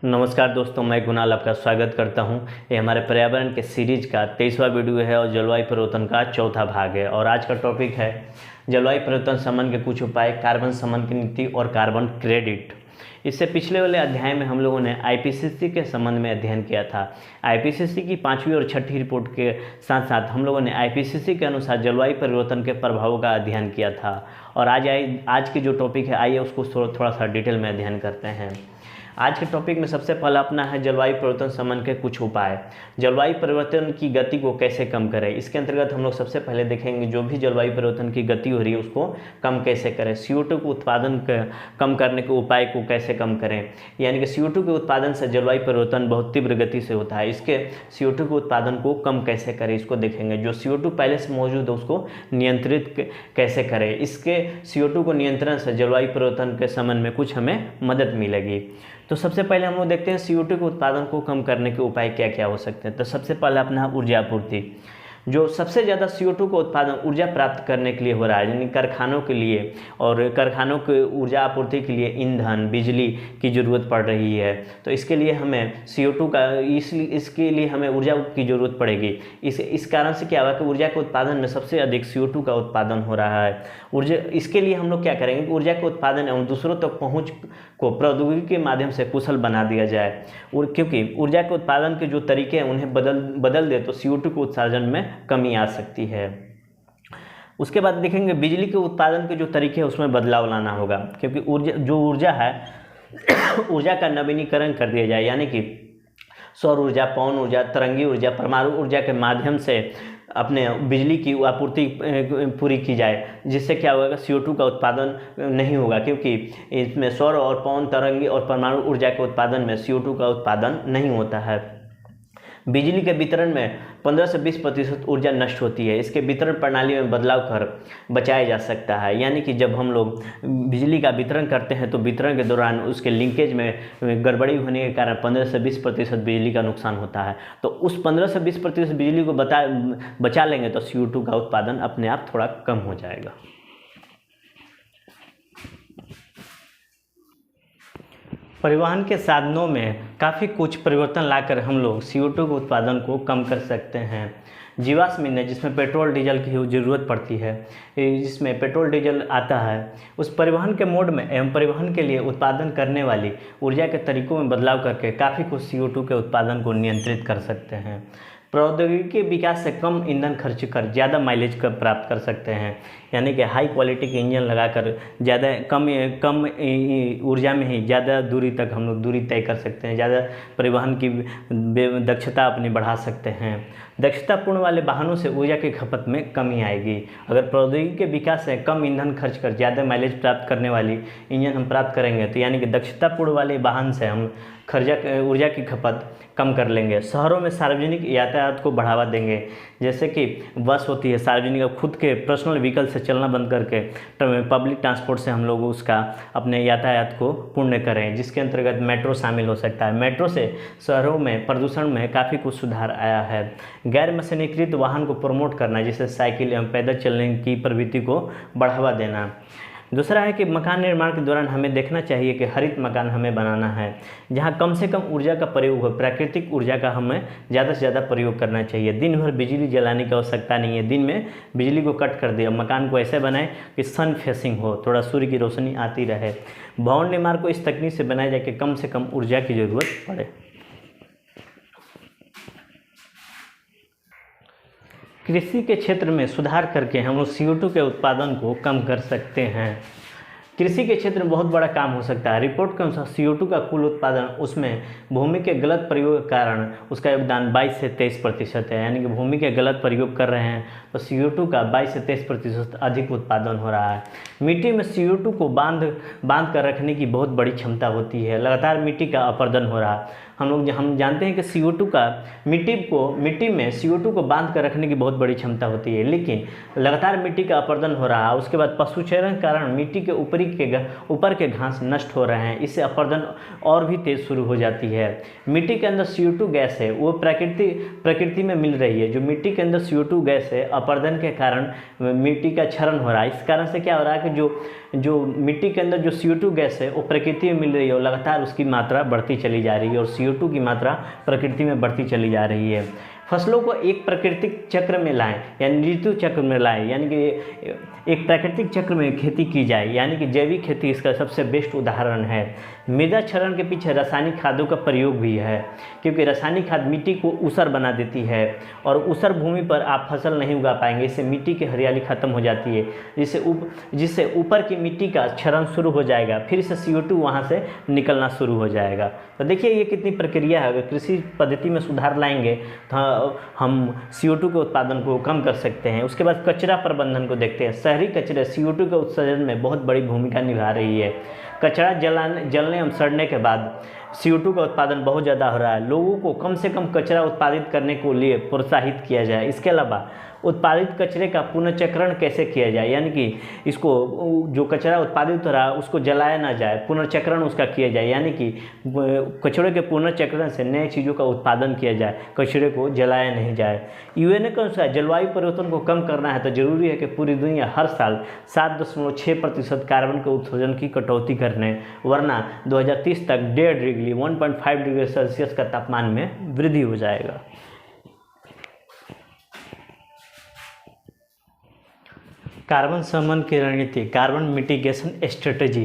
नमस्कार दोस्तों, मैं कुणाल आपका स्वागत करता हूं। ये हमारे पर्यावरण के सीरीज का 23वां वीडियो है और जलवायु परिवर्तन का चौथा भाग है। और आज का टॉपिक है जलवायु परिवर्तन शमन के कुछ उपाय, कार्बन शमन की नीति और कार्बन क्रेडिट। इससे पिछले वाले अध्याय में हम लोगों ने आईपीसीसी के संबंध में अध्ययन किया था। आईपीसीसी की 5वीं और 6ठी रिपोर्ट के साथ साथ हम लोगों ने आईपीसीसी के अनुसार जलवायु परिवर्तन के प्रभावों का अध्ययन किया था। और आज की जो टॉपिक है, आइए उसको थोड़ा सा डिटेल में अध्ययन करते हैं। आज के टॉपिक में सबसे पहला अपना है जलवायु परिवर्तन शमन के कुछ उपाय। जलवायु परिवर्तन की गति को कैसे कम करें, इसके अंतर्गत हम लोग सबसे पहले देखेंगे जो भी जलवायु परिवर्तन की गति हो रही है उसको कम कैसे करें। CO2 के उत्पादन कम करने के उपाय को कैसे कम करें, यानी कि CO2 के उत्पादन से जलवायु परिवर्तन बहुत तीव्र गति से होता है। इसके CO2 के उत्पादन को कम कैसे करें इसको देखेंगे। जो CO2 पहले से मौजूद है उसको नियंत्रित कैसे करें। इसके CO2 को नियंत्रण से जलवायु परिवर्तन के शमन में कुछ हमें मदद मिलेगी। तो सबसे पहले हम लोग देखते हैं CO2 के उत्पादन को कम करने के उपाय क्या क्या हो सकते हैं। तो सबसे पहले अपना ऊर्जा आपूर्ति। जो सबसे ज़्यादा CO2 का उत्पादन ऊर्जा प्राप्त करने के लिए हो रहा है, यानी कारखानों के लिए, और कारखानों के ऊर्जा आपूर्ति के लिए ईंधन, बिजली की ज़रूरत पड़ रही है। तो इसके लिए हमें CO2 का इसके लिए हमें ऊर्जा की ज़रूरत पड़ेगी। इस कारण से क्या हुआ कि ऊर्जा के उत्पादन में सबसे अधिक CO2 का उत्पादन हो रहा है। ऊर्जा इसके लिए हम लोग क्या करेंगे, ऊर्जा के उत्पादन एवं दूसरों तक पहुँच को प्रौद्योगिकी के माध्यम से कुशल बना दिया जाए। और क्योंकि ऊर्जा के उत्पादन के जो तरीके हैं उन्हें बदल दे तो CO2 के उत्सर्जन में कमी आ सकती है। उसके बाद देखेंगे बिजली के उत्पादन के जो तरीके हैं उसमें बदलाव लाना होगा, क्योंकि ऊर्जा है ऊर्जा का नवीनीकरण कर दिया जाए, यानी कि सौर ऊर्जा, पवन ऊर्जा, तरंगी ऊर्जा, परमाणु ऊर्जा के माध्यम से अपने बिजली की आपूर्ति पूरी की जाए, जिससे क्या होगा, CO2 का उत्पादन नहीं होगा, क्योंकि इसमें सौर और पवन, तरंगी और परमाणु ऊर्जा के उत्पादन में CO2 का उत्पादन नहीं होता है। बिजली के वितरण में 15 से 20% ऊर्जा नष्ट होती है। इसके वितरण प्रणाली में बदलाव कर बचाया जा सकता है, यानी कि जब हम लोग बिजली का वितरण करते हैं तो वितरण के दौरान उसके लिंकेज में गड़बड़ी होने के कारण 15 से 20% बिजली का नुकसान होता है। तो उस 15 से 20% बिजली को बचा लेंगे तो CO2 का उत्पादन अपने आप थोड़ा कम हो जाएगा। परिवहन के साधनों में काफ़ी कुछ परिवर्तन लाकर हम लोग CO2 के उत्पादन को कम कर सकते हैं। जीवाश्म ईंधन, जिसमें पेट्रोल डीजल की ज़रूरत पड़ती है, जिसमें पेट्रोल डीजल आता है, उस परिवहन के मोड में एवं परिवहन के लिए उत्पादन करने वाली ऊर्जा के तरीकों में बदलाव करके काफ़ी कुछ CO2 के उत्पादन को नियंत्रित कर सकते हैं। प्रौद्योगिकी के विकास से कम ईंधन खर्च कर ज़्यादा माइलेज प्राप्त कर सकते हैं, यानी कि हाई क्वालिटी के इंजन लगाकर ज़्यादा कम ऊर्जा में ही ज़्यादा दूरी तक हम लोग दूरी तय कर सकते हैं, ज़्यादा परिवहन की दक्षता अपनी बढ़ा सकते हैं। दक्षतापूर्ण वाले वाहनों से ऊर्जा की खपत में कमी आएगी। अगर प्रौद्योगिकी के विकास से कम ईंधन खर्च कर ज़्यादा माइलेज प्राप्त करने वाली इंजन हम प्राप्त करेंगे, तो यानी कि दक्षतापूर्ण वाले वाहन से हम ऊर्जा की खपत कम कर लेंगे। शहरों में सार्वजनिक यातायात को बढ़ावा देंगे, जैसे कि बस होती है सार्वजनिक, खुद के पर्सनल व्हीकल से चलना बंद करके पब्लिक ट्रांसपोर्ट से हम लोग उसका अपने यातायात को पूर्ण करें, जिसके अंतर्गत मेट्रो शामिल हो सकता है। मेट्रो से शहरों में प्रदूषण में काफ़ी कुछ सुधार आया है। गैर मशीनीकृत वाहन को प्रमोट करना, जैसे साइकिल एवं पैदल चलने की प्रवृत्ति को बढ़ावा देना। दूसरा है कि मकान निर्माण के दौरान हमें देखना चाहिए कि हरित मकान हमें बनाना है, जहाँ कम से कम ऊर्जा का प्रयोग हो। प्राकृतिक ऊर्जा का हमें ज़्यादा से ज़्यादा प्रयोग करना चाहिए। दिन भर बिजली जलाने की आवश्यकता नहीं है, दिन में बिजली को कट कर दे। मकान को ऐसे बनाएं कि सन फेसिंग हो, थोड़ा सूर्य की रोशनी आती रहे। भवन निर्माण को इस तकनीक से बनाया जाए कि कम से कम ऊर्जा की ज़रूरत पड़े। कृषि के क्षेत्र में सुधार करके हम लोग CO2 के उत्पादन को कम कर सकते हैं। कृषि के क्षेत्र में बहुत बड़ा काम हो सकता है। रिपोर्ट के अनुसार CO2 का कुल उत्पादन, उसमें भूमि के गलत प्रयोग के कारण उसका योगदान 22 से 23% है, यानी कि भूमि के गलत प्रयोग कर रहे हैं तो CO2 का 22 से 23% अधिक उत्पादन हो रहा है। मिट्टी में CO2 को बांध कर रखने की बहुत बड़ी क्षमता होती है। लगातार मिट्टी का अपरदन हो रहा है। हम जानते हैं कि CO2 का मिट्टी में CO2 को बांध कर रखने की बहुत बड़ी क्षमता होती है, लेकिन लगातार मिट्टी का अपरदन हो रहा है। उसके बाद पशुचरण के कारण मिट्टी के ऊपर के घास नष्ट हो रहे हैं, इससे अपरदन और भी तेज शुरू हो जाती है। मिट्टी के अंदर CO2 गैस है, वो प्रकृति में मिल रही है। जो मिट्टी के अंदर CO2 गैस है, अपरदन के कारण मिट्टी का क्षरण हो रहा है। इस कारण से क्या हो रहा है कि जो जो मिट्टी के अंदर जो CO2 गैस है वो प्रकृति में मिल रही है और लगातार उसकी मात्रा बढ़ती चली जा रही है और CO2 की मात्रा प्रकृति में बढ़ती चली जा रही है। फसलों को एक प्राकृतिक चक्र में लाएं, यानी ऋतु चक्र में लाएं, यानी कि एक प्राकृतिक चक्र में खेती की जाए, यानी कि जैविक खेती इसका सबसे बेस्ट उदाहरण है। मृदा क्षरण के पीछे रासायनिक खादों का प्रयोग भी है, क्योंकि रासायनिक खाद मिट्टी को ऊसर बना देती है और ऊसर भूमि पर आप फसल नहीं उगा पाएंगे। इससे मिट्टी की हरियाली खत्म हो जाती है, जिससे ऊपर की मिट्टी का क्षरण शुरू हो जाएगा, फिर से CO2 वहाँ से निकलना शुरू हो जाएगा। तो देखिए ये कितनी प्रक्रिया है। अगर कृषि पद्धति में सुधार लाएंगे तो हम CO2 के उत्पादन को कम कर सकते हैं। उसके बाद कचरा प्रबंधन को देखते हैं। शहरी कचरे CO2 के उत्सर्जन में बहुत बड़ी भूमिका निभा रही है। कचरा जलने और सड़ने के बाद CO2 का उत्पादन बहुत ज़्यादा हो रहा है। लोगों को कम से कम कचरा उत्पादित करने को लिए प्रोत्साहित किया जाए। इसके अलावा उत्पादित कचरे का पुनर्चक्रण कैसे किया जाए, यानी कि इसको जो कचरा उत्पादित हो रहा है उसको जलाया ना जाए, पुनर्चक्रण उसका किया जाए, यानी कि कचरे के पुनर्चक्रण से नए चीज़ों का उत्पादन किया जाए, कचरे को जलाया नहीं जाए। UN के अनुसार जलवायु परिवर्तन को कम करना है तो जरूरी है कि पूरी दुनिया हर साल 7.6% कार्बन के उत्सर्जन की कटौती करने, वरना 2030 तक 1.5 डिग्री 1.5 डिग्री सेल्सियस का तापमान में वृद्धि हो जाएगा। कार्बन शमन की रणनीति, कार्बन मिटिगेशन स्ट्रेटजी।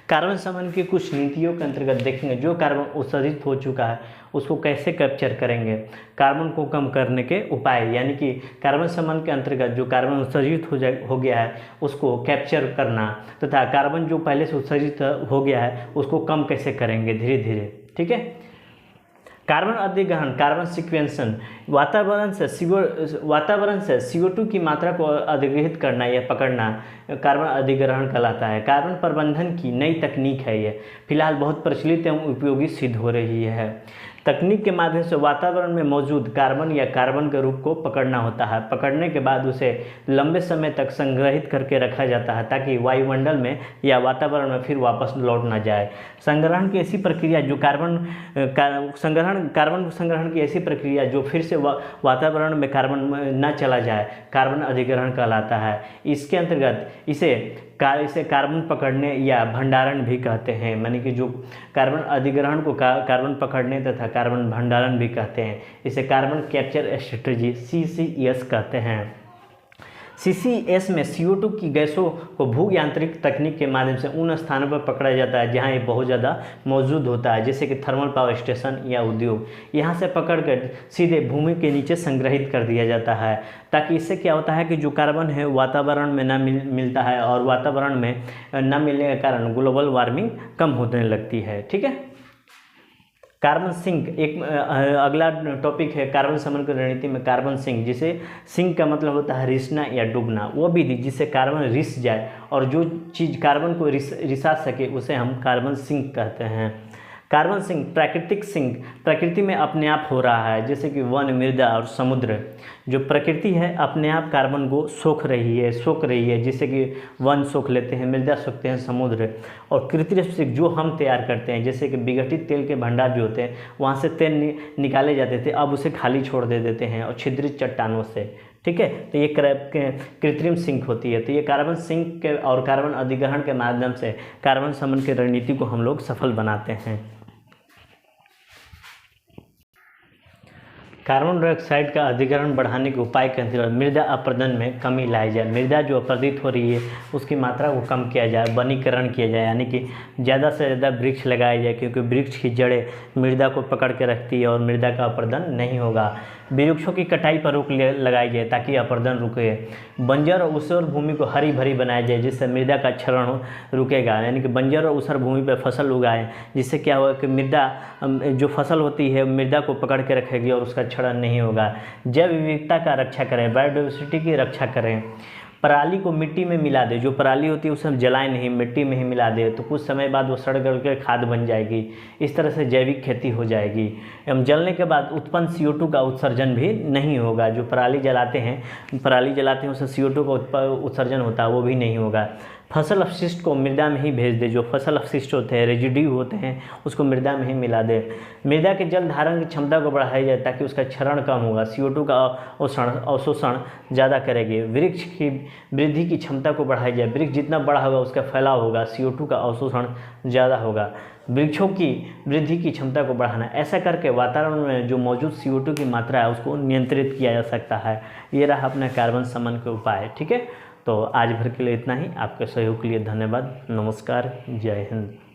कार्बन शमन की कुछ नीतियों के अंतर्गत देखेंगे जो कार्बन उत्सर्जित हो चुका है उसको कैसे कैप्चर करेंगे, कार्बन को कम करने के उपाय, यानी कि कार्बन शमन के अंतर्गत जो कार्बन उत्सर्जित हो गया है उसको कैप्चर करना, तथा कार्बन जो पहले से उत्सर्जित हो गया है उसको कम कैसे करेंगे धीरे धीरे। ठीक है। कार्बन अधिग्रहण, कार्बन सिक्वेंशन, वातावरण से CO2 की मात्रा को अधिग्रहित करना या पकड़ना कार्बन अधिग्रहण कहलाता है। कार्बन प्रबंधन की नई तकनीक है, ये फिलहाल बहुत प्रचलित एवं उपयोगी सिद्ध हो रही है। तकनीक के माध्यम से वातावरण में मौजूद कार्बन या कार्बन के रूप को पकड़ना होता है। पकड़ने के बाद उसे लंबे समय तक संग्रहित करके रखा जाता है ताकि वायुमंडल में या वातावरण में फिर वापस लौट ना जाए। संग्रहण की ऐसी प्रक्रिया जो कार्बन संग्रहण की ऐसी प्रक्रिया जो फिर से वातावरण में कार्बन न चला जाए, कार्बन अधिग्रहण कहलाता है। इसके अंतर्गत इसे कार्बन पकड़ने या भंडारण भी कहते हैं, यानी कि जो कार्बन अधिग्रहण को कार्बन पकड़ने तथा कार्बन भंडारण भी कहते हैं। इसे कार्बन कैप्चर स्ट्रेटजी CCS कहते हैं। CCS में CO2 की गैसों को भू यांत्रिक तकनीक के माध्यम से उन स्थानों पर पकड़ा जाता है जहां ये बहुत ज़्यादा मौजूद होता है, जैसे कि थर्मल पावर स्टेशन या उद्योग। यहां से पकड़कर सीधे भूमि के नीचे संग्रहित कर दिया जाता है, ताकि इससे क्या होता है कि जो कार्बन है वातावरण में ना मिलता है और वातावरण में न मिलने के कारण ग्लोबल वार्मिंग कम होने लगती है। ठीक है। कार्बन सिंक एक अगला टॉपिक है। कार्बन शमन की रणनीति में कार्बन सिंक, जिसे सिंक का मतलब होता है रिसना या डूबना, वो विधि जिससे कार्बन रिस जाए और जो चीज़ कार्बन को रिसा सके उसे हम कार्बन सिंक कहते हैं। कार्बन सिंक, प्राकृतिक सिंक प्रकृति में अपने आप हो रहा है, जैसे कि वन, मृदा और समुद्र। जो प्रकृति है अपने आप कार्बन को सोख रही है, जैसे कि वन सोख लेते हैं, मृदा सोखते हैं, समुद्र। और कृत्रिम सिंक जो हम तैयार करते हैं, जैसे कि विघटित तेल के भंडार जो होते हैं वहाँ से तेल निकाले जाते थे, अब उसे खाली छोड़ देते हैं और छिद्रित चट्टानों से। ठीक है। तो ये कृत्रिम सिंक होती है। तो ये कार्बन सिंक के और कार्बन अधिग्रहण के माध्यम से कार्बन शमन की रणनीति को हम लोग सफल बनाते हैं। कार्बन डाइऑक्साइड का अधिग्रहण बढ़ाने के उपाय के अंतर्गत मृदा अपरदन में कमी लाई जाए। मृदा जो अपरदित हो रही है उसकी मात्रा को कम किया जाए, वनीकरण किया जाए, यानी कि ज़्यादा से ज़्यादा वृक्ष लगाए जाए, क्योंकि वृक्ष की जड़ें मृदा को पकड़ के रखती है और मृदा का अपरदन नहीं होगा। वृक्षों की कटाई पर रोक लगाई जाए ताकि अपरदन रुके। बंजर और ऊसर भूमि को हरी भरी बनाया जाए, जिससे मृदा का क्षरण रुकेगा, यानी कि बंजर और ऊसर भूमि पर फसल उगाएं, जिससे क्या होगा कि मृदा जो फसल होती है मृदा को पकड़ के रखेगी और उसका क्षरण नहीं होगा। जैव विविधता का रक्षा करें, बायोडाइवर्सिटी की रक्षा करें। पराली को मिट्टी में मिला दे, जो पराली होती है उसे हम जलाएं नहीं, मिट्टी में ही मिला दे, तो कुछ समय बाद वो सड़ गल कर खाद बन जाएगी। इस तरह से जैविक खेती हो जाएगी एवं जलने के बाद उत्पन्न CO2 का उत्सर्जन भी नहीं होगा। जो पराली जलाते हैं उससे CO2 का उत्सर्जन होता है वो भी नहीं होगा। फसल अपशिष्ट को मृदा में ही भेज दे। जो फसल अपशिष्ट होते हैं, रेजिड्यू होते हैं, उसको मृदा में ही मिला दे। मृदा के जल धारण की क्षमता को बढ़ाया जाए ताकि उसका क्षरण कम होगा, CO2 का अवशोषण ज़्यादा करेगी। वृक्ष की वृद्धि की क्षमता को बढ़ाया जाए। वृक्ष जितना बड़ा होगा उसका फैलाव होगा, CO2 का अवशोषण ज़्यादा होगा। वृक्षों की वृद्धि की क्षमता को बढ़ाना, ऐसा करके वातावरण में जो मौजूद CO2 की मात्रा है उसको नियंत्रित किया जा सकता है। ये रहा अपना कार्बन शमन के उपाय। ठीक है, तो आज भर के लिए इतना ही। आपके सहयोग के लिए धन्यवाद। नमस्कार, जय हिंद।